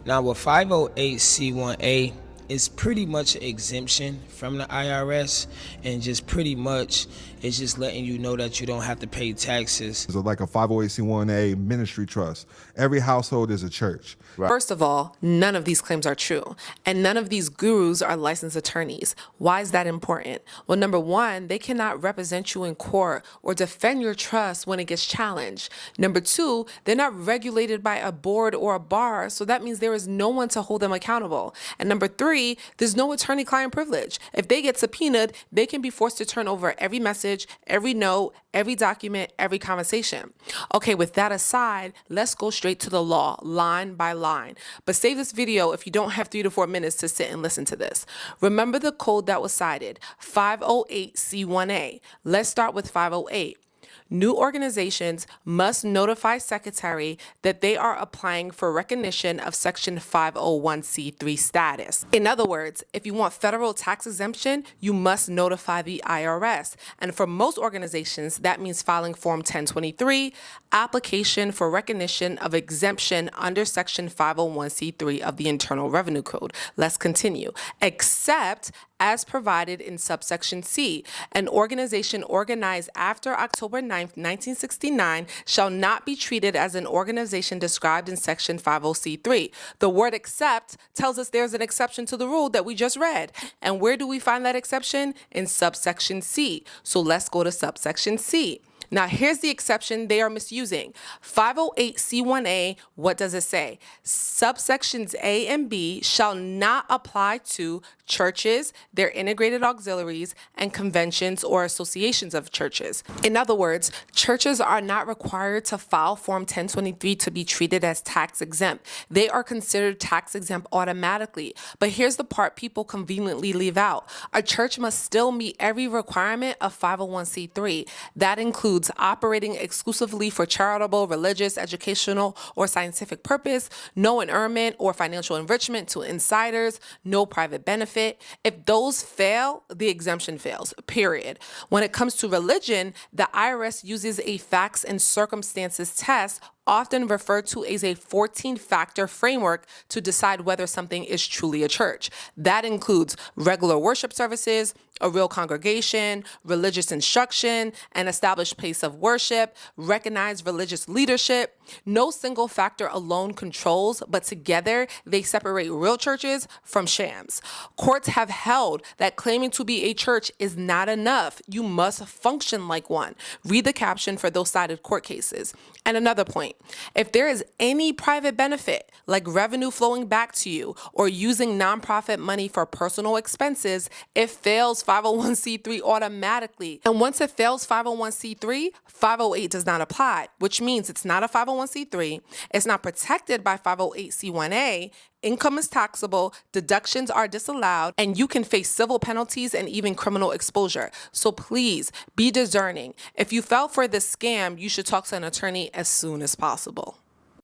Now with 508c1a, it's pretty much an exemption from the IRS, and just pretty much it's just letting you know that you don't have to pay taxes. It's like a 508c1a ministry trust. Every household is a church. Right. First of all, none of these claims are true, and none of these gurus are licensed attorneys. Why is that important? Well, number one, they cannot represent you in court or defend your trust when it gets challenged. Number two, they're not regulated by a board or a bar, so that means there is no one to hold them accountable. And number three, there's no attorney-client privilege. If they get subpoenaed, they can be forced to turn over every message, every note, every document, every conversation. Okay, with that aside, let's go straight to the law, line by line. But save this video if you don't have 3 to 4 minutes to sit and listen to this. Remember the code that was cited, 508c1a. Let's start with 508. New organizations must notify Secretary that they are applying for recognition of Section 501c3 status. In other words, if you want federal tax exemption, you must notify the IRS. And for most organizations, that means filing Form 1023, application for recognition of exemption under Section 501c3 of the Internal Revenue Code. Let's continue. Except as provided in subsection C, an organization organized after October 9th, 1969 shall not be treated as an organization described in section 50C3. The word except tells us there's an exception to the rule that we just read. And where do we find that exception? In subsection C. So let's go to subsection C. Now, here's the exception they are misusing. 508c1a, what does it say? Subsections A and B shall not apply to churches, their integrated auxiliaries, and conventions or associations of churches. In other words, churches are not required to file Form 1023 to be treated as tax exempt. They are considered tax exempt automatically. But here's the part people conveniently leave out. A church must still meet every requirement of 501c3. That includes operating exclusively for charitable, religious, educational, or scientific purpose, no earnment or financial enrichment to insiders, no private benefit. If those fail, the exemption fails, period. When it comes to religion, the IRS uses a facts and circumstances test, often referred to as a 14-factor framework, to decide whether something is truly a church. That includes regular worship services, a real congregation, religious instruction, an established place of worship, recognized religious leadership. No single factor alone controls, but together they separate real churches from shams. Courts have held that claiming to be a church is not enough. You must function like one. Read the caption for those cited court cases. And another point, if there is any private benefit, like revenue flowing back to you or using nonprofit money for personal expenses, it fails 501c3 automatically. And once it fails 501c3, 508 does not apply, which means it's not a 501c3, it's not protected by 508c1a, income is taxable, deductions are disallowed, and you can face civil penalties and even criminal exposure. So please be discerning. If you fell for this scam, you should talk to an attorney as soon as possible.